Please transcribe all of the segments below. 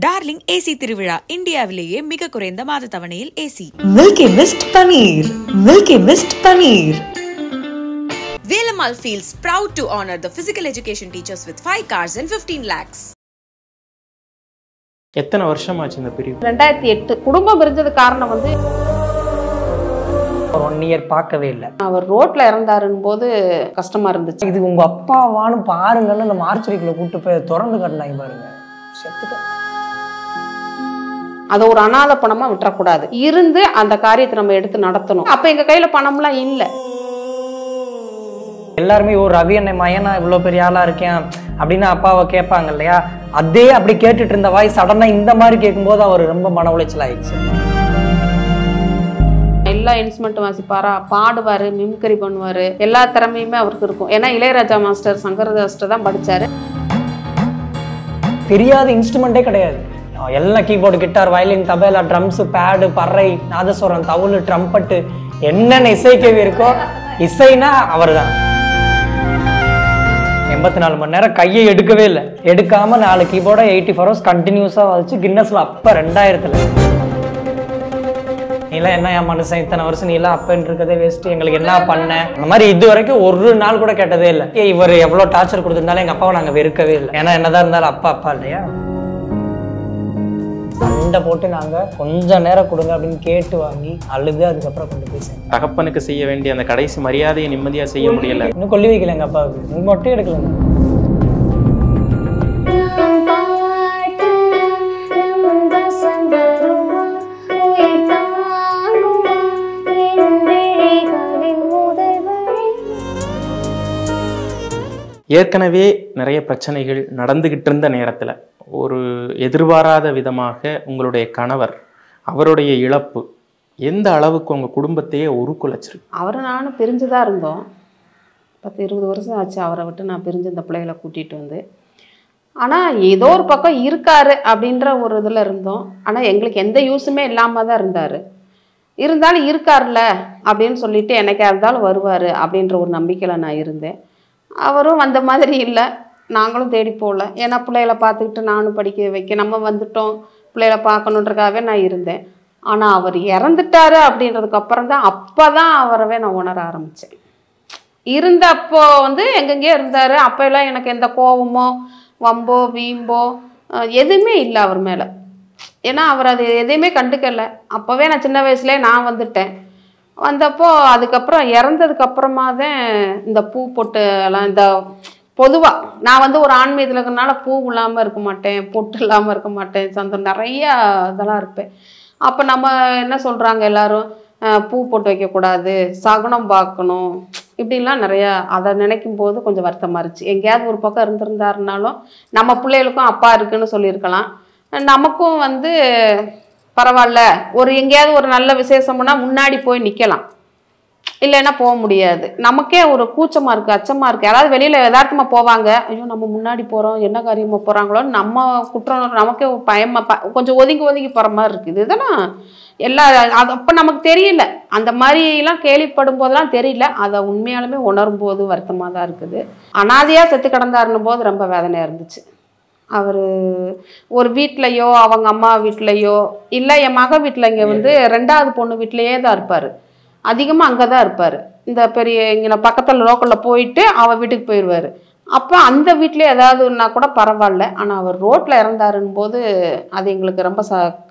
Darling AC திருவிழா இந்தியாவிலேயே மிக குறைந்த மாத தவணையில் AC. Milky Mist paneer, Milky Mist paneer. Velamal feels proud to honor the physical education teachers with 5 cars and 15 lakhs. எத்தனை வருஷமாச்சு இந்த பிரிவு? 2008 குடும்பம் பிரிஞ்சது காரணம் வந்து 1 இயர் பார்க்கவே இல்லை. அவர் ரோட்ல இறந்தாருன்னு போது கஷ்டமா இருந்துச்சு. இது உங்க அப்பாவானு பாருங்கன்னு அந்த மார்ச்சரிக்குள்ள கூட்டு போய் திறந்து கட்டினாங்க பாருங்க. செத்துட்டேன். அதை ஒரு அனாதை பணமா விட்டுறக்கூடாது. இருந்து அந்த காரியத்தை நம்ம எடுத்து நடத்தணும். அப்ப எங்க கையில பணம்லாம் இல்லை. எல்லாருமே ஒரு ரவி அண்ணன் மயனா இவ்வளவு பெரிய ஆளா இருக்கேன் அப்படின்னு அப்பாவை கேட்பாங்க இல்லையா, அதே அப்படி கேட்டுட்டு இருந்த வாய் சடனா இந்த மாதிரி கேட்கும்போது அவர் ரொம்ப மன உளைச்சல் ஆயிடுச்சு. எல்லா இன்ஸ்ட்ருமெண்ட்டும் வாசிப்பாரா, பாடுவாரு, மிமிக்ரி பண்ணுவாரு, எல்லா திறமையுமே அவருக்கு இருக்கும். ஏன்னா இளையராஜா மாஸ்டர் சங்கரதாஸ்டர் தான் படிச்சாரு. தெரியாத இன்ஸ்ட்ருமெண்டே கிடையாது. எல்லாம் keyboard, guitar, violin, tabla, drums, pad, பறை, நாதஸ்வரம், தவுள், ட்ரம்பட்டு, என்னென்ன இசைக்கவி இருக்கோ இசைனா அவர் தான். 84 மணி நேரம் கையை எடுக்கவே இல்லை. எடுக்காம 4 கீபோர்டை 84 hours கண்டினியூஸா வச்சு கின்னஸ்ல அப்ப 2000 நீலாம் என்ன என் மனுஷன் இத்தனை வருஷம் நீலாம் அப்பன்னு இருக்கதே வேஸ்ட், எங்களுக்கு என்ன பண்ண அந்த மாதிரி இது வரைக்கும் ஒரு நாள் கூட கேட்டதே இல்லை. இவர் எவ்வளவு டார்ச்சர் கொடுத்திருந்தாலும் எங்க அப்பாவை நாங்க வெறுக்கவே இல்லை. ஏன்னா என்னதான் இருந்தாலும் அப்பா இல்லையா. சண்டை போட்டு நாங்க கொஞ்ச நேரம் கொடுங்க அப்படின்னு கேட்டு வாங்கி அழுது அதுக்கப்புறம் கொண்டு போய் சேர்ந்தோம். தகப்பனுக்கு செய்ய வேண்டிய அந்த கடைசி மரியாதையை நிம்மதியா செய்ய முடியல. இன்னும் கொல்லி வைக்கல எங்க அப்பாவுக்கு. நீங்க மட்டும் எடுக்கலங்க. ஏற்கனவே நிறைய பிரச்சனைகள் நடந்துகிட்டு இருந்த நேரத்துல ஒரு எதிர்பாராத விதமாக உங்களுடைய கணவர், அவருடைய இழப்பு எந்த அளவுக்கு உங்க குடும்பத்தையே உருக்குலைச்சிருக்கு? அவரை நானும் பிரிஞ்சுதான் இருந்தோம். 10-20 வருஷம் ஆச்சு அவரை விட்டு நான் பிரிஞ்சு இந்த பிள்ளைகளை கூட்டிட்டு வந்து. ஆனால் ஏதோ ஒரு பக்கம் இருக்காரு அப்படின்ற ஒரு இதில் இருந்தோம். ஆனால் எங்களுக்கு எந்த யூஸுமே இல்லாமல் தான் இருந்தார். இருந்தாலும் இருக்கார்ல அப்படின்னு சொல்லிட்டு என்னைக்கா இருந்தாலும் வருவார் அப்படின்ற ஒரு நம்பிக்கையில் நான் இருந்தேன். அவரும் வந்த மாதிரி இல்லை, நாங்களும் தேடி போகல. ஏன்னா பிள்ளைகளை பார்த்துக்கிட்டு நானும் படிக்க வைக்க நம்ம வந்துட்டோம், பிள்ளைகளை பார்க்கணுன்றக்காகவே நான் இருந்தேன். ஆனால் அவர் இறந்துட்டாரு அப்படின்றதுக்கு அப்புறம் தான் அப்போ தான் அவரவே நான் உணர ஆரம்பித்தேன். இருந்தப்போ வந்து எங்கெங்கேயோ இருந்தார். அப்போ எல்லாம் எனக்கு எந்த கோபமோ வம்போ வீம்போ எதுவுமே இல்லை அவர் மேலே. ஏன்னா அவர் அது எதையுமே கண்டுக்கலை. அப்போவே நான் சின்ன வயசுலேயே நான் வந்துட்டேன். வந்தப்போ அதுக்கப்புறம் இறந்ததுக்கப்புறமா தான் இந்த பூ பொட்டு எல்லாம், இந்த பொதுவாக நான் வந்து ஒரு ஆன்மீகத்தில் இருக்கிறதுனால பூ இல்லாமல் இருக்க மாட்டேன், பொட்டு இல்லாமல் இருக்க மாட்டேன், சந்தம் நிறையா இதெல்லாம் இருப்பேன். அப்போ நம்ம என்ன சொல்கிறாங்க எல்லாரும், பூ போட்டு வைக்கக்கூடாது, சகுனம் பார்க்கணும், இப்படிலாம் நிறையா. அதை நினைக்கும் போது கொஞ்சம் வருத்தமாக இருந்துச்சு. எங்கேயாவது ஒரு பக்கம் இருந்திருந்தாருனாலும் நம்ம பிள்ளைகளுக்கும் அப்பா இருக்குன்னு சொல்லியிருக்கலாம். நமக்கும் வந்து பரவாயில்ல, ஒரு எங்கேயாவது ஒரு நல்ல விசேஷம்னா முன்னாடி போய் நிற்கலாம், இல்லைன்னா போக முடியாது. நமக்கே ஒரு கூச்சமாக இருக்குது, அச்சமாக இருக்குது. யாராவது வெளியில் யதார்த்தமாக போவாங்க, ஐயோ நம்ம முன்னாடி போகிறோம், என்ன காரியமாக போகிறாங்களோன்னு நம்ம குற்றம், நமக்கே ஒரு பயமாக கொஞ்சம் ஒதுங்கி போகிற மாதிரி இருக்குது. இதெல்லாம் எல்லா அது அப்போ நமக்கு தெரியல, அந்த மாதிரிலாம் கேள்விப்படும் போதெல்லாம் தெரியல. அதை உண்மையாலுமே உணரும் போது வருத்தமாக தான் இருக்குது. அனாதையாக செத்து கிடந்தாருன்னும் போது ரொம்ப வேதனையாக இருந்துச்சு. அவர் ஒரு வீட்லையோ அவங்க அம்மா வீட்லையோ இல்லை என் மக வீட்டில், இங்கே வந்து 2வது பொண்ணு வீட்லையே தான் இருப்பார். அதிகமாக அங்கே தான் இருப்பார். இந்த பெரிய இங்கே பக்கத்தில் லோக்கலில் போயிட்டு அவள் வீட்டுக்கு போயிடுவார். அப்போ அந்த வீட்லேயே ஏதாவதுன்னா கூட பரவாயில்ல. ஆனால் அவர் ரோட்டில் இறந்தாருன்னு போது அது எங்களுக்கு ரொம்ப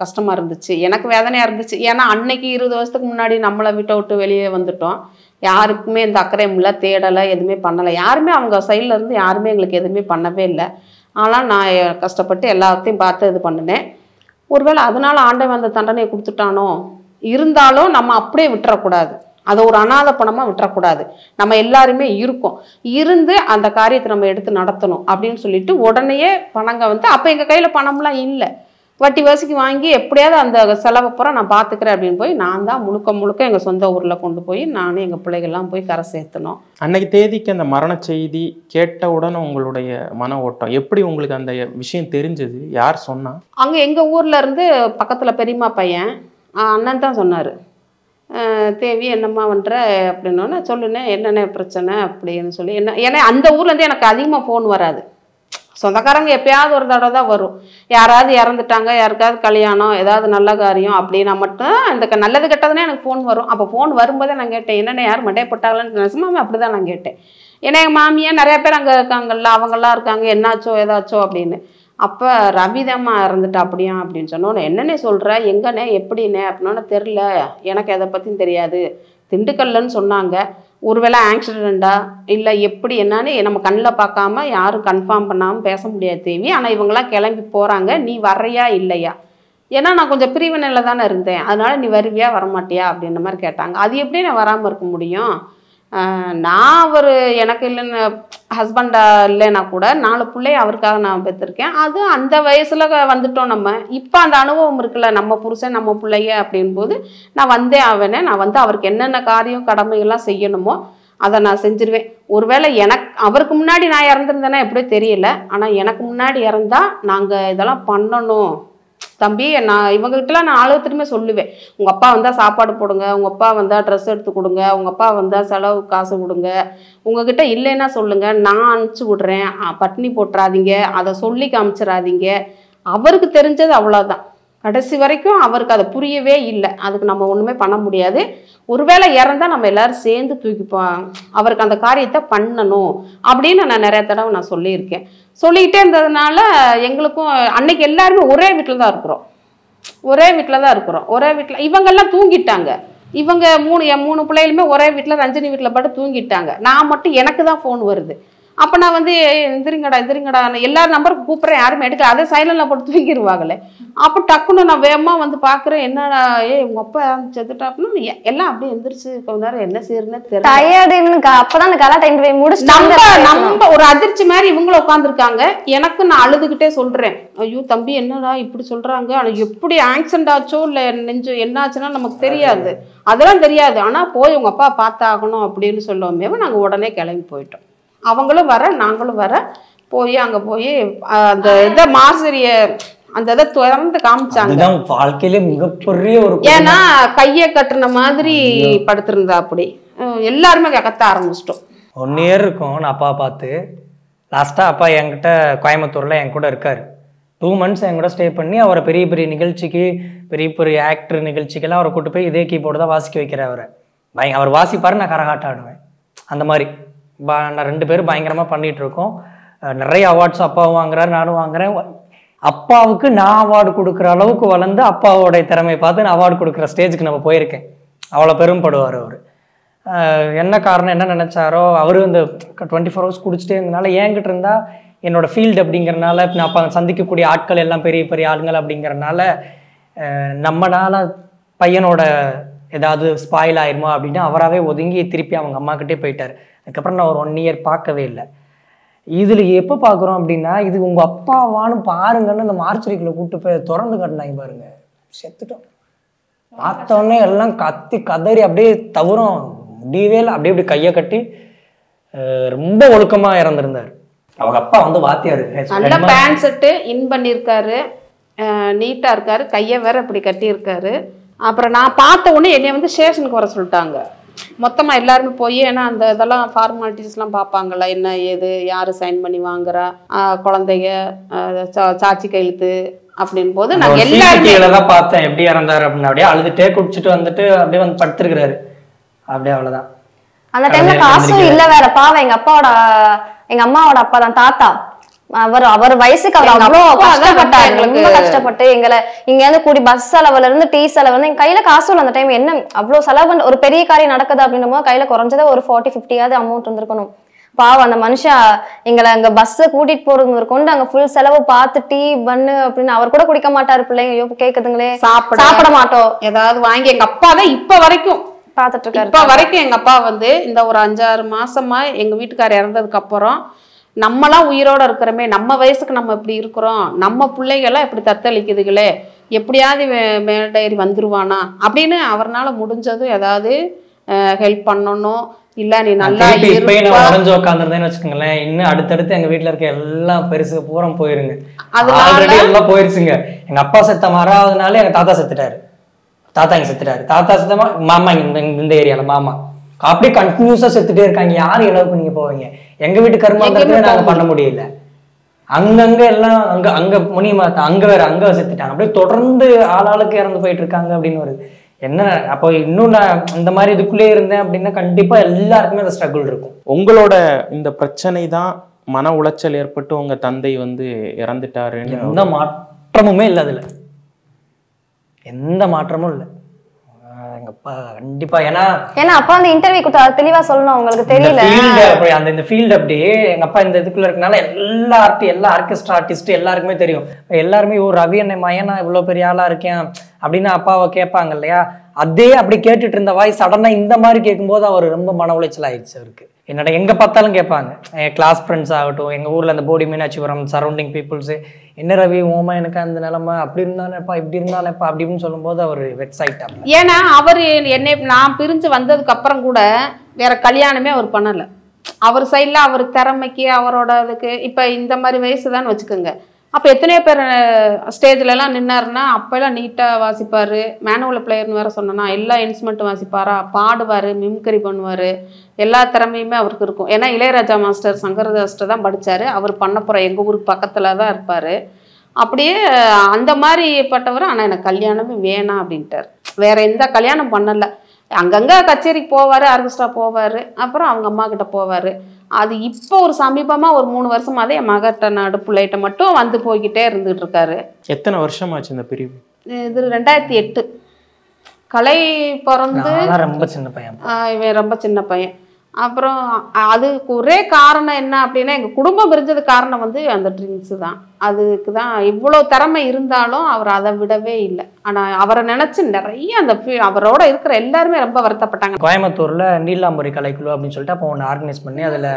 கஷ்டமாக இருந்துச்சு. எனக்கு வேதனையாக இருந்துச்சு. ஏன்னா அன்னைக்கு 20 வருஷத்துக்கு முன்னாடி நம்மளை வீட்டை விட்டு வெளியே வந்துட்டோம். யாருக்குமே இந்த அக்கறையும் இல்லை, தேடலை, எதுவுமே பண்ணலை. யாருமே அவங்க சைடில் இருந்து யாருமே எங்களுக்கு எதுவுமே பண்ணவே இல்லை. ஆனால் நான் கஷ்டப்பட்டு எல்லாத்தையும் பார்த்து இது பண்ணினேன். ஒருவேளை அதனால் ஆண்டவன் அந்த தண்டனையை கொடுத்துட்டானோ. இருந்தாலும் நம்ம அப்படியே விட்டுறக்கூடாது, அதை ஒரு அனாதை பணமாக விட்டுறக்கூடாது. நம்ம எல்லாருமே இருக்கோம், இருந்து அந்த காரியத்தை நம்ம எடுத்து நடத்தணும் அப்படின்னு சொல்லிட்டு உடனேயே பணங்க வந்து, அப்போ எங்கள் கையில் பணம்லாம் இல்லை, வட்டி வசதிக்கு வாங்கி எப்படியாவது அந்த செலவை பூரா நான் பார்த்துக்கிறேன் அப்படின்னு போய் நான் தான் முழுக்க எங்கள் சொந்த ஊரில் கொண்டு போய் நானும் எங்கள் பிள்ளைகள்லாம் போய் கரை சேர்த்தணும். அன்னைக்கு தேதிக்கு அந்த மரண செய்தி கேட்டவுடனே உங்களுடைய மன ஓட்டம் எப்படி? உங்களுக்கு அந்த விஷயம் தெரிஞ்சது யார் சொன்னா? அங்கே எங்கள் ஊரில் இருந்து பக்கத்தில் பெரியம்மா பையன் அண்ணன் தான் சொன்னார். தேவி என்னம்மா பண்ணுற அப்படின்னோடனே சொல்லுனேன், என்னென்ன பிரச்சனை அப்படின்னு சொல்லி. ஏன்னா அந்த ஊர்லேருந்து எனக்கு அதிகமாக ஃபோன் வராது. சொந்தக்காரங்க எப்பயாவது ஒரு தடவை தான் வரும். யாராவது இறந்துட்டாங்க, யாருக்காவது கல்யாணம், ஏதாவது நல்ல காரியம் அப்படின்னா மட்டும் இந்த நல்லது கெட்டதுன்னா எனக்கு ஃபோன் வரும். அப்போ ஃபோன் வரும்போதே நான் கேட்டேன், என்னென்ன யார் மண்டையப்பட்டாங்களான்னு நிஜமாவே அப்படி தான் நான் கேட்டேன். ஏன்னா எங்கள் மாமியா நிறைய பேர் அங்கே இருக்காங்கல்ல, அவங்கெல்லாம் இருக்காங்க, என்னாச்சோ ஏதாச்சோ அப்படின்னு. அப்போ ரவிதம்மா இறந்துட்டா அப்படியா அப்படின்னு சொன்னோன்னே, என்னன்னே சொல்கிற, எங்கண்ணே எப்படின்னே அப்படின்னா, தெரில, எனக்கு எதை பற்றியும் தெரியாது, திண்டுக்கல்லன்னு சொன்னாங்க, ஒருவேளை ஆக்சிடெண்ட்டா இல்லை எப்படி என்னன்னு நம்ம கண்ணில் பார்க்காம யாரும் கன்ஃபார்ம் பண்ணாமல் பேச முடியாது தேவி. ஆனால் இவங்கெல்லாம் கிளம்பி போகிறாங்க, நீ வர்றியா இல்லையா, ஏன்னா நான் கொஞ்சம் பிரிவினையில் தானே இருந்தேன், அதனால நீ வருவியா வரமாட்டியா அப்படின்ற மாதிரி கேட்டாங்க. அது எப்படி நான் வராமல் இருக்க முடியும், நான் ஒரு எனக்கு இல்லைன்னு ஹஸ்பண்டா இல்லைன்னா கூட 4 பிள்ளைய அவருக்காக நான் பெற்றிருக்கேன். அது அந்த வயசில் வந்துட்டோம் நம்ம. இப்போ அந்த அனுபவம் இருக்குல்ல, நம்ம புருஷன் நம்ம பிள்ளைய அப்படின்போது நான் வந்தே ஆவேனே. நான் வந்து அவருக்கு என்னென்ன காரியம் கடமைகள்லாம் செய்யணுமோ அதை நான் செஞ்சிருவேன். ஒருவேளை அவருக்கு முன்னாடி நான் இறந்துருந்தேன்னா எப்படியோ தெரியல, ஆனால் எனக்கு முன்னாடி இறந்தா நாங்கள் இதெல்லாம் பண்ணணும் தம்பி. நான் இவங்ககிட்டலாம் நான் ஆளுத்துட்டுமே சொல்லுவேன், உங்கள் அப்பா வந்தால் சாப்பாடு போடுங்க, உங்கள் அப்பா வந்தால் ட்ரெஸ் எடுத்து கொடுங்க, உங்கள் அப்பா வந்தால் செலவு காசு கொடுங்க, உங்ககிட்ட இல்லைன்னா சொல்லுங்கள், நான் அனுப்பிச்சி விட்றேன், பட்னி போட்டுறாதீங்க, அதை சொல்லி காமிச்சிடாதீங்க. அவருக்கு தெரிஞ்சது அவ்வளோதான். கடைசி வரைக்கும் அவருக்கு அதை புரியவே இல்லை. அதுக்கு நம்ம ஒன்றுமே பண்ண முடியாது. ஒருவேளை இறந்தால் நம்ம எல்லோரும் சேர்ந்து தூக்கிப்போம், அவருக்கு அந்த காரியத்தை பண்ணணும் அப்படின்னு நான் நிறைய தடவை நான் சொல்லியிருக்கேன். சொல்லிக்கிட்டே இருந்ததுனால எங்களுக்கும் அன்னைக்கு எல்லாருமே ஒரே வீட்டில் தான் இருக்கிறோம். ஒரே வீட்டில் இவங்கெல்லாம் தூங்கிட்டாங்க. இவங்க 3 பிள்ளைகளுமே ஒரே வீட்டில் ரஞ்சினி வீட்டில் பட்டு தூங்கிட்டாங்க. நான் மட்டும் எனக்கு தான் ஃபோன் வருது. அப்போ நான் வந்து எந்திரிங்கடா எல்லாரும் நம்பருக்கு கூப்பிட்றேன், யாருமே எடுக்கல, அதே சைலண்டில் போட்டு தூங்கிடுவாங்களே. அப்போ டக்குன்னு நான் வேகமாக வந்து பார்க்குறேன், என்னடா உங்கள் அப்பா செத்துட்டா அப்படின்னு. எல்லாம் அப்படியே எந்திரிச்சு கொஞ்ச நேரம் என்ன செய்யறதுன்னு தெரியல. அப்பதான் அந்த கலா டைம் நம்ம ஒரு அதிர்ச்சி மாதிரி இவங்களும் உட்காந்துருக்காங்க. எனக்கு நான் அழுதுகிட்டே சொல்றேன், ஐயோ தம்பி என்னடா இப்படி சொல்றாங்க, ஆனால் எப்படி ஆக்சிடென்ட் ஆச்சோ இல்லை நெஞ்சு என்ன ஆச்சுன்னா நமக்கு தெரியாது, அதெல்லாம் தெரியாது. ஆனால் போய் உங்கள் அப்பா பார்த்தாகணும் அப்படின்னு சொல்லுவோமே, நாங்கள் உடனே கிளம்பி போயிட்டோம். அவங்களும் வர நாங்களும் வர போய் அங்கே போய் அந்த இதை மார்சரிய அந்த இதை திறந்து காமிச்சாங்க. வாழ்க்கையில மிகப்பெரிய ஒரு, ஏன்னா கையை கட்டுன மாதிரி படுத்திருந்தா அப்படி எல்லாருமே கத்த ஆரம்பிச்சிட்டோம். 1 இயர் இருக்கும் நான் அப்பா பார்த்து. லாஸ்ட்டாக அப்பா என்கிட்ட கோயம்புத்தூரில் என் கூட இருக்கார். 2 months என் கூட ஸ்டே பண்ணி அவரை பெரிய பெரிய நிகழ்ச்சிக்கு, பெரிய ஆக்டர் நிகழ்ச்சிக்கெல்லாம் அவரை கூட்டு போய் இதே கீபோர்டு தான் வாசிக்க வைக்கிறேன். அவர் வாசிப்பார், நான் கரகாட்டம் ஆடுவேன். அந்த மாதிரி நான் 2 பேரும் பயங்கரமாக பண்ணிகிட்டு இருக்கோம். நிறைய அவார்ட்ஸ் அப்பாவும் வாங்குறாரு, நானும் வாங்குறேன். அப்பாவுக்கு நான் அவார்டு கொடுக்குற அளவுக்கு வளர்ந்து அப்பாவோடைய திறமையை பார்த்து நான் அவார்டு கொடுக்குற ஸ்டேஜுக்கு நம்ம போயிருக்கேன். அவ்வளோ பெரும்படுவார் அவர். என்ன காரணம் என்ன நினச்சாரோ, அவர் இந்த 24 hours குடிச்சிட்டே இருந்தனால என்கிட்ட இருந்தால் என்னோடய ஃபீல்டு அப்படிங்கிறனால நான் அப்போ சந்திக்கக்கூடிய ஆட்கள் எல்லாம் பெரிய பெரிய ஆளுங்கள் அப்படிங்கிறனால நம்மளால பையனோட ஏதாவது ஸ்பாயில் ஆயிருமா அப்படின்னு அவராகவே ஒதுங்கி திருப்பி அவங்க அம்மாக்கிட்டே போயிட்டார். அதுக்கப்புறம் நான் ஒரு 1 year பார்க்கவே இல்லை. இதில் எப்போ பார்க்குறோம் அப்படின்னா, இது உங்கள் அப்பாவான்னு பாருங்கன்னு அந்த மார்ச்சரிக்குள்ளே கூப்பிட்டு போய் திறந்து கட்டினாங்க பாருங்க, செத்துட்டோம். பார்த்தோன்னே எல்லாம் கத்தி கதறி அப்படியே தவறும் முடியவே இல்லை. அப்படியே அப்படி கையை கட்டி ரொம்ப ஒழுக்கமாக இறந்துருந்தார். அவங்க அப்பா வந்து வாத்தியாரு, நல்ல பேண்ட் செட்டு இன் பண்ணியிருக்காரு, நீட்டாக இருக்காரு, கையை வேற இப்படி கட்டியிருக்காரு. அப்புறம் நான் பார்த்த உடனே என்னை வந்து ஸ்டேஷனுக்கு வர சொல்லிட்டாங்க. மொத்தமாக எல்லாருமே போய், ஏன்னா அந்த இதெல்லாம் ஃபார்மாலிட்டிஸ்லாம் பார்ப்பாங்கள்ல, என்ன ஏது யார் சைன் பண்ணி வாங்குறா, குழந்தைங்க சாட்சி கையெழுத்து அப்படின் போது நான் எல்லாருமே பார்த்தேன் எப்படி இறந்தாரு அப்படின்னு. அப்படியே அழுதுட்டே குடிச்சிட்டு வந்துட்டு அப்படியே வந்து படுத்துருக்கிறாரு. அப்படியே அவ்வளோதான். அந்த டைம்ல காசும் இல்ல வேற. பாவம் எங்க அம்மாவோட அப்பா தான், தாத்தா. அவர் வயசுக்கு அவர் அவ்வளவு கஷ்டப்பட்டாரு, ரொம்ப கஷ்டப்பட்டு எங்களை இங்க இருந்து கூடி பஸ் செலவுல இருந்து டீ செலவு வந்து எங்க கையில காசு இல்லை. அந்த டைம் என்ன அவ்வளவு செலவு பண்ண, ஒரு பெரிய காரியம் நடக்குது அப்படின்னும் போது கையில குறைஞ்சதை ஒரு 40-50 அமௌண்ட் இருந்திருக்கணும். பாவம் அந்த மனுஷன் எங்களை அங்க பஸ்ஸை கூட்டிட்டு போறது கொண்டு அங்க ஃபுல் செலவு பார்த்து டீ பண்ணு அப்படின்னு. அவர் கூட குடிக்க மாட்டாரு. பிள்ளைங்க கேக்குதுங்களே, சாப்பிட மாட்டோம், ஏதாவது வாங்கி. எங்க அப்பா தான் இப்ப வரைக்கும் பாத்துட்டு இருக்காரு. இப்ப வரைக்கும் எங்க அப்பா வந்து இந்த ஒரு 5-6 மாசமா எங்க வீட்டுக்காரர் இறந்ததுக்கு அப்புறம், நம்மளாம் உயிரோட இருக்கிறோமே, நம்ம வயசுக்கு நம்ம இப்படி இருக்கிறோம், நம்ம பிள்ளைகள்லாம் இப்படி தத்தளிக்குதுங்களே, எப்படியாவது மேடையேறி வந்துருவானா அப்படின்னு அவர்னால முடிஞ்சதும் ஏதாவது ஹெல்ப் பண்ணணும். இல்ல நீ நல்லா உட்காந்துருந்தேன்னு வச்சுக்கோங்களேன், இன்னும் அடுத்தடுத்து எங்க வீட்டுல இருக்க எல்லாம் பெருசு பூரா போயிருங்க. எல்லாம் போயிருச்சுங்க. எங்க அப்பா செத்த மாறாதனால எங்க தாத்தா செத்துட்டாரு. தாத்தா இங்க செத்துட்டாரு. தாத்தா செத்தமா மாமா இந்த ஏரியால மாமா அப்படியே கண்டினியூஸா செத்துட்டே இருக்காங்க. யாரும் இழவுக்கு நீங்க போவீங்க? எங்க வீட்டு கர்மாந்திரத்துல நாங்க பண்ண முடியல. அங்கங்க எல்லாம் அங்க முனியமாத்தா அங்க வேற அங்க செத்துட்டாங்க, அப்படியே தொடர்ந்து ஆளாளுக்கு இறந்து போயிட்டு இருக்காங்க அப்படின்னு வருது. என்ன அப்போ இன்னும் நான் இந்த மாதிரி இதுக்குள்ளே இருந்தேன் அப்படின்னா கண்டிப்பா எல்லாருக்குமே அந்த ஸ்ட்ரகிள் இருக்கும். உங்களோட இந்த பிரச்சனை தான் மன உளைச்சல் ஏற்பட்டு உங்க தந்தை இறந்துட்டாருன்னு எந்த மாற்றமுமே இல்லை, அதுல எந்த மாற்றமும் இல்லை. எங்க அப்பா கண்டிப்பா ஏன்னா அப்பா அந்த இன்டர்வியூ கொடுத்தா தெளிவா சொல்லணும், உங்களுக்கு தெரியல அந்த இந்த ஃபீல்டு அப்படியே எங்க அப்பா இந்த இதுக்குள்ள இருக்கனால எல்லா ஆர்கெஸ்ட்ரா ஆர்டிஸ்ட் எல்லாருக்குமே தெரியும். எல்லாருமே ஒரு ரவி அண்ணன் மயனா இவ்வளவு பெரிய ஆளா இருக்கேன் அப்படின்னு அப்பாவை கேட்பாங்க இல்லையா, அதே அப்படி கேட்டுட்டு இருந்த வாய் சடனா இந்த மாதிரி கேட்கும்போது அவர் ரொம்ப மன உளைச்சல் ஆயிடுச்சு அவருக்கு. என்னோட எங்க பார்த்தாலும் கேட்பாங்க, என் கிளாஸ் ஃப்ரெண்ட்ஸ் ஆகட்டும், எங்க ஊர்ல அந்த போடி மீனாட்சிபுரம் சரௌண்டிங் பீப்புள்ஸ், என்ன ரவி ஓமா எனக்கு அந்த நிலைமை அப்படி இருந்தானேப்பா இப்படி இருந்தானேப்பா அப்படின்னு சொல்லும்போது அவர் வெக்ஸ் ஆயிட்டாங்க. ஏன்னா அவர் என்னை நான் பிரிஞ்சு வந்ததுக்கு அப்புறம் கூட வேற கல்யாணமே அவர் பண்ணல. அவர் சைட்ல அவர் திறமைக்கு அவரோட இதுக்கு இப்ப இந்த மாதிரி வயசு தான் வச்சுக்கோங்க. அப்போ எத்தனையோ பேர் ஸ்டேஜ்லலாம் நின்னாருன்னா அப்போல்லாம் நீட்டாக வாசிப்பார், மேனுவல் பிளேயர்னு வேறு சொன்னோன்னா எல்லா இன்ஸ்ட்ருமெண்ட்டும் வாசிப்பாரா, பாடுவார், மிமிக்ரி பண்ணுவார், எல்லா திறமையுமே அவருக்கு இருக்கும். ஏன்னா இளையராஜா மாஸ்டர் சங்கரதாஸ்டர் தான் படித்தார், அவர் பண்ண போகிற எங்கள் ஊருக்கு பக்கத்தில் தான் இருப்பார். அப்படியே அந்த மாதிரிப்பட்டவர். ஆனால் எனக்கு கல்யாணமே வேணாம் அப்படின்ட்டார், வேறு எந்த கல்யாணம் பண்ணலை. அங்கங்கே கச்சேரிக்கு போவார், ஆர்கெஸ்ட்ரா போவார், அப்புறம் அவங்க அம்மா கிட்ட போவார். அது இப்போ ஒரு சமீபமாக ஒரு 3 வருஷமாதே என் மகட்ட நடு பிள்ளைகிட்ட மட்டும் வந்து போய்கிட்டே இருந்துகிட்டு இருக்காரு. எத்தனை வருஷமாச்சு இந்த பிரிவு? இது 2008 கலை பிறந்து ரொம்ப சின்ன பையன், இவன் ரொம்ப சின்ன பையன். அப்புறம் அதுக்கு ஒரே காரணம் என்ன அப்படின்னா எங்கள் குடும்பம் பிரிஞ்சது காரணம் வந்து அந்த ட்ரிங்க்ஸு தான். அதுக்கு தான் இவ்வளோ திறமை இருந்தாலும் அவர் அதை விடவே இல்லை. ஆனால் அவரை நினச்சி நிறைய அந்த அவரோட இருக்கிற எல்லாருமே ரொம்ப வருத்தப்பட்டாங்க. கோயம்புத்தூர்ல நீலாம்பரி கலைக்குழு அப்படின்னு சொல்லிட்டு அப்போ ஒன்று ஆர்கனைஸ் பண்ணி அதில்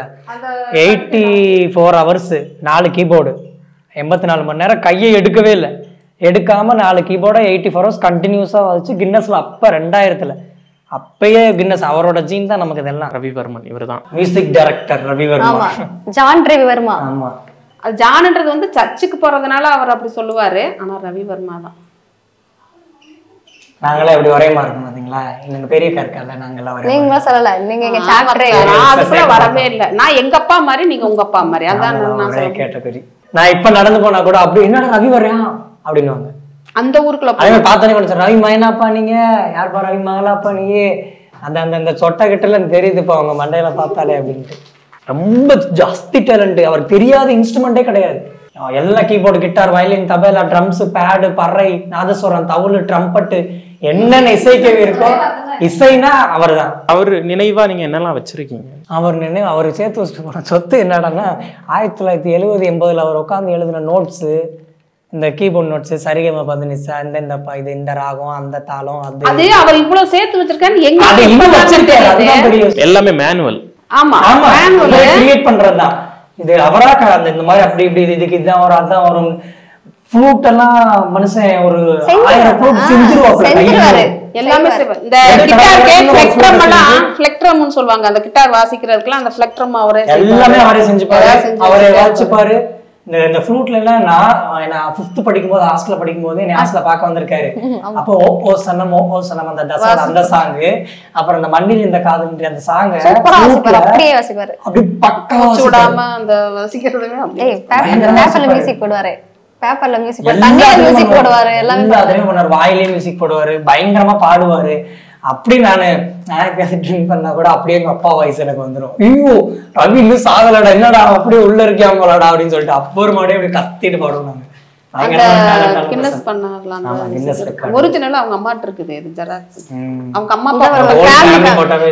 84 hours 4 கீபோர்டு 84 மணி நேரம் கையை எடுக்கவே இல்லை, எடுக்காம 4 கீபோர்டை 84 hours கண்டினியூஸாக வச்சு கின்னஸ்ல அப்போ 2000 அப்பயே கின்னஸ் அவரோட ஜீன் தான் நமக்கு இதெல்லாம். ரவிவர்மன் இவர் தான் music director Ravivarma, John Ravivarma. ஆமா, அது ஜான்ன்றது வந்து சர்ச்சுக்கு போறதுனால அவர் அப்படி சொல்லுவாரு, ஆனா ரவிவர்மா தான். நாங்களே அப்படி ஒரே மாதிரி இருக்கும் பாத்தீங்களா, எங்க பெரிய கற்கல்ல நாங்கெல்லாம் ஒரே. நீங்க சொல்லல, நீங்க எங்க சாப்டரே அதுக்குள்ள வரவே இல்லை. நான் எங்க அப்பா மாதிரி, நீங்க உங்க அப்பா மாதிரி, அதான் நான் ஒரே கேட்டகரி. நான் இப்ப நடந்து போனா கூட அப்படி என்னடா ரவி வர்றான் அப்படின்னுவாங்க. அந்த ஊருக்குள்ள அதே மாதிரி பார்த்தானே கொஞ்சம் ரவி மயனாப்பா நீங்க யாருப்பா, ரவி மகளாப்பா நீ, அந்த அந்த அந்த சொட்டை கிட்டல தெரியுதுப்பா அவங்க மண்டையில பார்த்தாலே அப்படின்ட்டு. ரொம்ப ஜாஸ்தி டேலண்ட். அவர் தெரியாத இன்ஸ்ட்ருமெண்டே கிடையாது. எல்லா keyboard, guitar, violin, tabla, drums, pad, பறை, நாதஸ்வரம், தவுளு, ட்ரம்பட்டு, என்னென்ன இசைக்கவி இருக்கோ இசைனா அவர் தான். அவர் நினைவா நீங்க என்னெல்லாம் வச்சிருக்கீங்க? அவர் நினைவு அவர் சேர்த்து வச்சுட்டு போன சொத்து என்னடான்னா 1970-80 அவர் உட்காந்து எழுதின நோட்ஸு, இந்த கீபோர்ட் நோட்ஸ், சரிகம பதனிசா, இந்தப்பா இது இந்த ராகம் அந்த தாளம், அது அவர் இவ்வளவு சேர்த்து வச்சிருக்காரு. எங்க எல்லாமே மேனுவல். ஆமா, கிரியேட் பண்றதுதான் இது. அவரா அந்த இந்த மாதிரி அப்படி இப்படி இதுக்கு இதுதான் வரும் அதான் வரும். ஃப்ளூட் எல்லாம் மனுஷன் ஒரு 1000 ஃப்ளூட் செஞ்சிருவாரு. எல்லாமே இந்த கிட்டார்க்கே ஃப்ளெக்ட்ரம்னு சொல்லுவாங்க, அந்த கிட்டார் வாசிக்கிறதுக்குலாம் அந்த ஃப்ளெக்ட்ரம் அவரே எல்லாமே அவரே செஞ்சுப்பாரு, அவரே வாசிப்பாரு. இந்த ஃப்ளூட்ல எல்லாம் நான் 5th படிக்கும்போது ஹாஸ்டல்ல படிக்கும்போது என் ஹாஸ்டல்ல பார்க்க வந்திருக்காரு. அப்போ ஓ சனம் அந்த டசால் அந்த சாங், அப்புறம் அந்த மண்ணில் இந்த காதல் அந்த சாங் அப்படியே வாசிப்பாரு. அப்படி பக்காவா சுடாம அந்த வாசிக்கிறதுமே அப்படியே பேப்பர்ல மியூசிக் போடுவாரு, பேப்பர்ல மியூசிக் போடுவாரு, தண்ணில மியூசிக் போடுவாரு, எல்லாமே பண்ணுவாரு. வாயிலே மியூசிக் போடுவாரு, பயங்கரமா பாடுவாரு. அப்படி நானு ட்ரிங்க் பண்ணா கூட அப்படியே எங்க அப்பா வாய்ஸ் எனக்கு வந்துடும். ஐயோ ரவி இன்னும் சாகலடா, என்னடா அப்படியே உள்ள இருக்காமலடா அப்படின்னு சொல்லிட்டு அப்போ ஒரு மாதிரி அப்படி கத்திட்டு பாடுவோம் நாங்க. ஒரிஜினலா அவங்க அம்மாட்ட இருக்குது, இது ஜெராக்ஸ். அவங்க அம்மா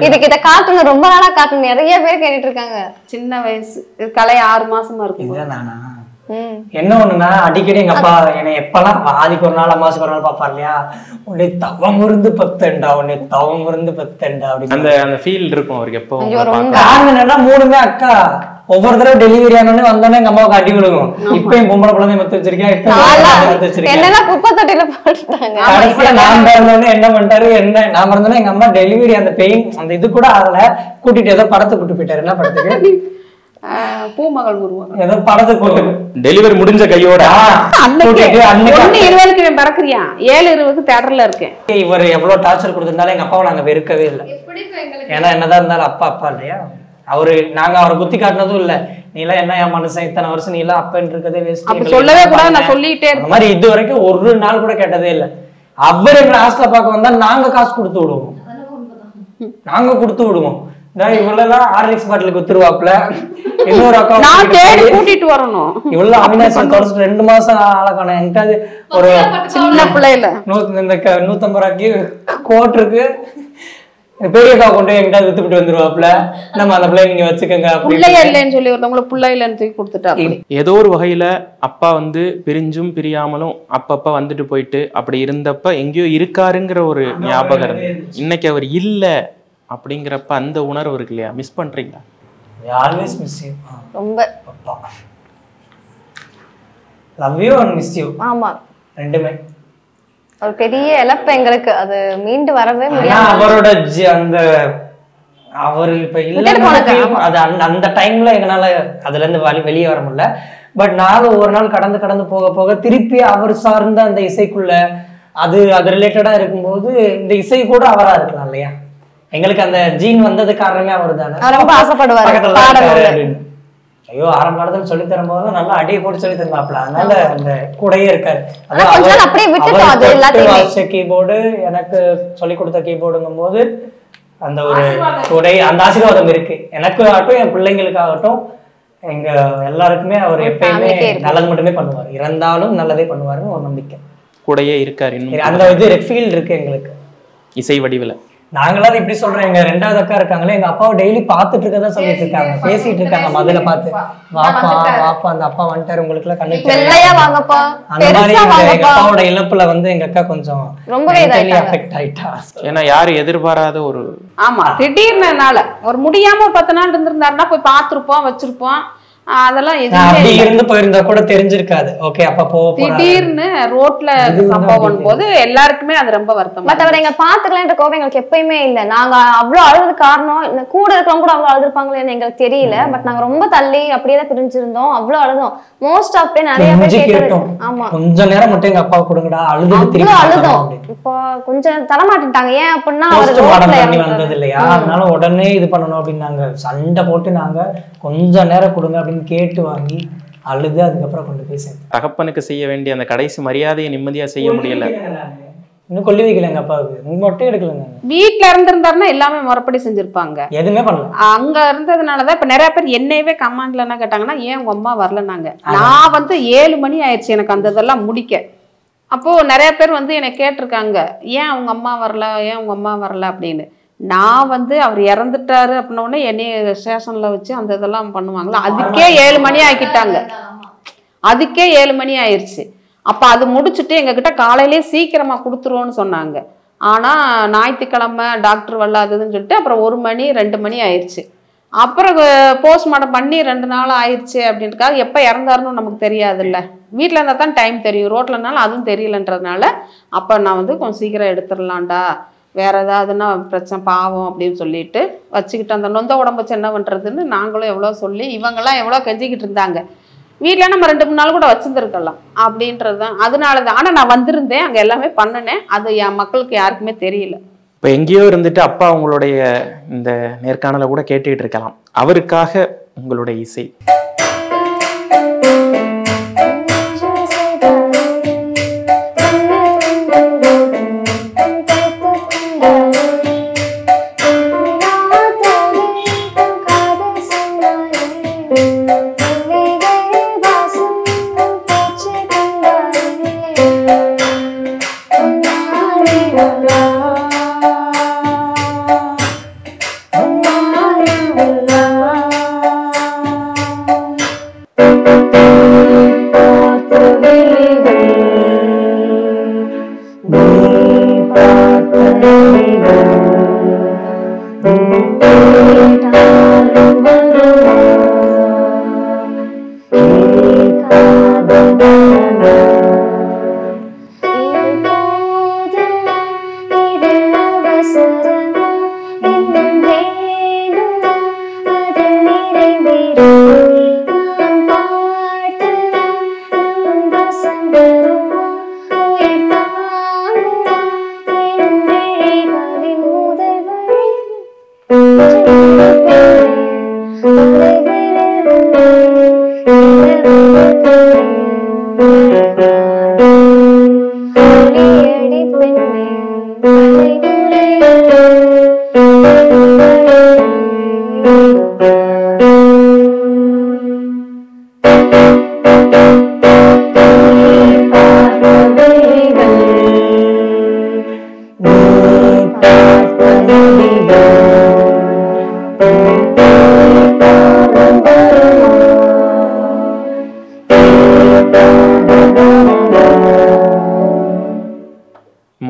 இதுக்கு இத காட்டணும், ரொம்ப நாளா காட்டணும், நிறைய பேர் கேட்டுட்டு இருக்காங்க. சின்ன வயசு கலை 6 மாசமா இருக்கு. என்ன ஒண்ணுன்னா அடிக்கடி எங்க அப்பா என்னை எப்பெல்லாம் ஆதிக்கு ஒரு நாள் அம்மாசுக்கு ஒரு நாள் பாப்பாரு இல்லையா, உன்னை தவம் இருந்து பத்தண்டா, உன்னை தவம் இருந்து பத்தண்டா அப்படின்னு அந்த ஃபீல் இருக்கும் அவருக்கு எப்போ. காரணம் என்னன்னா 3மே அக்கா. ஒவ்வொரு தடவை டெலிவரி ஆனோடனே வந்தோடனே எங்க அம்மாவுக்கு அடி விழுகும். இப்பயும் பொம்பளை குழந்தை மத்து வச்சிருக்கேன், இப்ப குப்பை தொட்டில போட்டுட்டாங்க. நான் பிறந்தோடனே என்ன பண்ணிட்டாரு, என்ன நான் பிறந்தோடனே எங்க அம்மா டெலிவரி அந்த பெயின் அந்த இது கூட ஆகல, கூட்டிட்டு ஏதோ படத்தை கூட்டு போயிட்டாரு. என்ன படத்துக்கு? பூமகள் உருவாங்க. ஏதோ படத்துக்கு கூட்டு டெலிவரி முடிஞ்ச கையோட பறக்குறியா 7:20 தியேட்டர்ல இருக்கேன். இவர் எவ்வளவு டார்ச்சர் கொடுத்திருந்தாலும் எங்க அப்பாவை நாங்க வெறுக்கவே இல்லை. ஏன்னா என்னதான் இருந்தாலும் அப்பா இல்லையா அவரு. நாங்க அவரை குத்தி காட்டினதும் இல்லை, நீலாம் என்ன என் மனுஷன் இத்தனை வருஷம் நீலாம் அப்பன்னு இருக்கதே வேஸ்ட். அப்படி சொல்லவே கூடாது, நான் சொல்லிட்டே அந்த மாதிரி இது வரைக்கும் ஒரு நாள் கூட கேட்டதே இல்லை. அவர் எங்களை ஹாஸ்டல்ல பார்க்க வந்தா நாங்க காசு கொடுத்து விடுவோம், நாங்க கொடுத்து விடுவோம். இவ்வளவு ஹார்லிக்ஸ் பாட்டிலுக்கு வித்துருவாப்ல, இன்னொரு அக்கௌண்ட் நான் தேடி கூட்டிட்டு வரணும். இவ்வளவு அவினாசி தொடர்ச்சி 2 மாசம் ஆளக்கான என்கிட்ட ஒரு சின்ன பிள்ளையில இந்த 150 ரூபாய்க்கு கோட் இருக்கு, பெரிய அக்கா கொண்டு என்கிட்ட வித்துக்கிட்டு வந்துருவாப்ல, நம்ம அந்த பிள்ளை நீங்க வச்சுக்கோங்க. பிள்ளைய இல்லைன்னு சொல்லி ஒருத்தவங்களுக்கு பிள்ளை இல்லைன்னு தூக்கி கொடுத்துட்டா. ஏதோ ஒரு வகையில அப்பா வந்து பிரிஞ்சும் பிரியாமலும் அப்பப்ப வந்துட்டு போயிட்டு அப்படி இருந்தப்ப எங்கேயோ இருக்காருங்கிற ஒரு ஞாபகம் இருந்து, இன்னைக்கு அவர் இல்ல அப்படிங்கிறப்ப அந்த உணர்வு இருக்கு இல்லையா, மிஸ் பண்றீங்களா? Always miss you. ரொம்ப அப்பா love you and miss you. ஆமா, ரெண்டுமே ஒரு பெரிய இழப்பு எங்களுக்கு. அது மீண்டு வரவே முடியாது. அவரோட அந்த அவர் இப்ப இல்ல, அது அந்த டைம்ல எங்களால அதுல இருந்து வெளியே வர முடியல. பட் நானும் ஒரு நாள் கடந்து கடந்து போக போக திருப்பி அவர் சார்ந்த அந்த இசைக்குள்ள அது ரிலேட்டடா இருக்கும்போது இந்த இசை கூட அவரா இருக்கலாம் இல்லையா. எங்களுக்கு அந்த ஜீன் வந்தது காரணமே அவர் தானே. ரொம்ப ஆசைப்படுவாரு. ஐயோ ஆரம்ப காலத்துல சொல்லி தரும் போது நல்லா அடியை போட்டு சொல்லி தந்தாப்ல, அதனால அந்த கூடயே இருக்காரு. கீபோர்டு எனக்கு சொல்லி கொடுத்த கீபோர்டுங்கும் போது அந்த ஒரு கூடை அந்த ஆசீர்வாதம் இருக்கு எனக்கு ஆகட்டும், என் பிள்ளைங்களுக்காகட்டும், எங்க எல்லாருக்குமே அவர் எப்பயுமே நல்லது மட்டுமே பண்ணுவார், இறந்தாலும் நல்லதே பண்ணுவாருன்னு ஒரு நம்பிக்கை கூடயே இருக்காரு. அந்த இது ஃபீல் இருக்கு எங்களுக்கு இசை வடிவில். நாங்களாவது இப்படி சொல்றோம், எங்க 2வது அக்கா இருக்காங்களே, எங்க அப்பாவை டெய்லி பாத்துட்டு இருக்கதான் சொல்லிட்டு இருக்காங்க, பேசிட்டு இருக்காங்க மதுல பார்த்து, வாப்பா வாப்பா அந்த அப்பா வந்துட்டாரு உங்களுக்கு எல்லாம் கண்ணு அந்த மாதிரி. எங்க அப்பாவோட இழப்புல வந்து எங்க அக்கா கொஞ்சம் ரொம்பவே அஃபெக்ட் ஆயிட்டா. ஏன்னா யாரும் எதிர்பாராத ஒரு ஆமா திடீர்னால ஒரு முடியாம 10 நாள் இருந்திருந்தாருன்னா போய் பாத்துருப்போம் வச்சிருப்போம். அதெல்லாம் அப்படி இருந்து போயிருந்தா கூட தெரிஞ்சிருக்காது. ஓகே அப்ப திடீர்னு ரோட்ல சம்பவம் போது எல்லாருக்குமே அது ரொம்ப வருத்தம். பட் அவர் எங்க பாத்துக்கலான்ற கோபம் எங்களுக்கு எப்பயுமே இல்லை. நாங்க அவ்வளவு அழுது காரணம் கூட இருக்கிறவங்க கூட அவ்வளவு அழுதுருப்பாங்களேன்னு எங்களுக்கு தெரியல. பட் நாங்க ரொம்ப தள்ளி அப்படியே தான் பிரிஞ்சிருந்தோம், அவ்வளவு அழுதோம். மோஸ்ட் ஆஃப் நிறைய பேர் கேட்டோம். ஆமா கொஞ்ச நேரம் மட்டும் எங்க அப்பா கொடுங்கடா அழுதோம். இப்போ கொஞ்சம் தரமாட்டிட்டாங்க. ஏன் அப்படின்னா வந்தது இல்லையா, அதனால உடனே இது பண்ணணும் அப்படின்னு நாங்க சண்டை போட்டு நாங்க கொஞ்ச நேரம் கொடுங்க அப்படின்னு கேட்டு வாங்கி அழுது அதுக்கப்புறம் கொண்டு போய் சேர்ந்தோம். தகப்பனுக்கு செய்ய வேண்டிய அந்த கடைசி மரியாதையை நிம்மதியா செய்ய முடியல. இன்னும் கொல்லி வைக்கலங்க அப்பாவுக்கு, மொட்டை எடுக்கலங்க. வீட்டுல இருந்திருந்தாருன்னா எல்லாமே முறைப்படி செஞ்சிருப்பாங்க, எதுவுமே பண்ணல. அங்க இருந்ததுனாலதான் இப்ப நிறைய பேர் என்னையவே கமாண்ட்ல என்ன கேட்டாங்கன்னா, ஏன் உங்க அம்மா வரலன்னாங்க. நான் வந்து 7 மணி ஆயிடுச்சு எனக்கு அந்த இதெல்லாம் முடிக்க. அப்போ நிறைய பேர் வந்து என்னை கேட்டிருக்காங்க, ஏன் உங்க அம்மா வரல, ஏன் உங்க அம்மா வரல அப்படின்னு. நான் வந்து அவர் இறந்துட்டாரு அப்படின்னோடனே என்னைய ஸ்டேஷன்ல வச்சு அந்த இதெல்லாம் பண்ணுவாங்களா, அதுக்கே 7 மணி ஆக்கிட்டாங்க. அதுக்கே 7 மணி ஆயிடுச்சு. அப்ப அது முடிச்சுட்டு எங்ககிட்ட காலையிலேயே சீக்கிரமா கொடுத்துருவோன்னு சொன்னாங்க. ஆனா ஞாயிற்றுக்கிழமை டாக்டர் வரலாதுன்னு சொல்லிட்டு அப்புறம் 1 மணி 2 மணி ஆயிடுச்சு. அப்புறம் போஸ்ட்மார்ட்டம் பண்ணி 2 நாள் ஆயிடுச்சு அப்படின்றதுக்காக எப்போ இறந்தாருன்னு நமக்கு தெரியாதுல்ல. வீட்டில் இருந்தால் தான் டைம் தெரியும், ரோட்டில் இருந்தாலும் அதுவும் தெரியலன்றதுனால அப்போ நான் வந்து கொஞ்சம் சீக்கிரம் எடுத்துடலான்டா, வேற ஏதாவதுன்னா பிரச்சனை பாவம் அப்படின்னு சொல்லிட்டு வச்சுக்கிட்டு அந்த நொந்த உடம்பு வச்சு என்ன பண்ணுறதுன்னு நாங்களும் எவ்வளோ சொல்லி இவங்கெல்லாம் எவ்வளோ கெஞ்சிக்கிட்டு இருந்தாங்க. வீட்டில் நம்ம 2-3 நாள் கூட வச்சுருந்துருக்கலாம் அப்படின்றது தான். அதனால தான். ஆனால் நான் வந்திருந்தேன், அங்கே எல்லாமே பண்ணினேன். அது என் மக்களுக்கு யாருக்குமே தெரியல. இப்போ எங்கேயோ இருந்துட்டு அப்பா உங்களுடைய இந்த நேர்காணலை கூட கேட்டுக்கிட்டு இருக்கலாம். அவருக்காக உங்களுடைய இசை.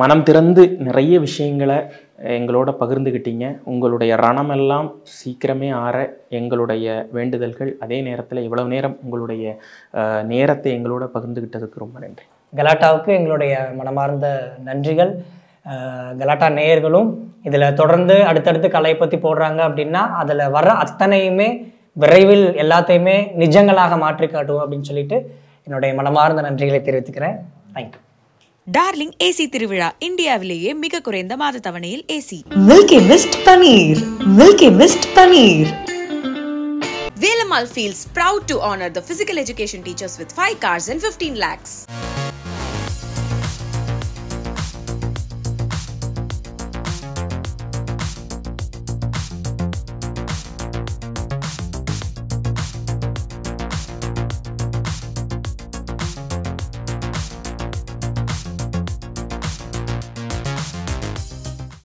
மனம் திறந்து நிறைய விஷயங்களை எங்களோட பகிர்ந்துக்கிட்டீங்க. உங்களுடைய ரணமெல்லாம் சீக்கிரமே ஆற எங்களுடைய வேண்டுதல்கள். அதே நேரத்தில் இவ்வளவு நேரம் உங்களுடைய நேரத்தை எங்களோட பகிர்ந்துக்கிட்டதுக்கு ரொம்ப நன்றி. கலாட்டாவுக்கு எங்களுடைய மனமார்ந்த நன்றிகள். கலாட்டா நேயர்களும் இதில் தொடர்ந்து அடுத்தடுத்து கலையை பற்றி போடுறாங்க அப்படின்னா அதில் வர அத்தனையுமே விரைவில் எல்லாத்தையுமே நிஜங்களாக மாற்றி காட்டுவோம் அப்படின்னு சொல்லிட்டு என்னுடைய மனமார்ந்த நன்றிகளை தெரிவித்துக்கிறேன். தேங்க்யூ. டார்லிங் ஏசி திருவிழா இந்தியாவிலேயே மிக குறைந்த மாத தவணையில் AC. Milky Mist paneer. Milky Mist paneer. Velamal feels proud to honor the physical education teachers with 5 cars and 15 lakhs.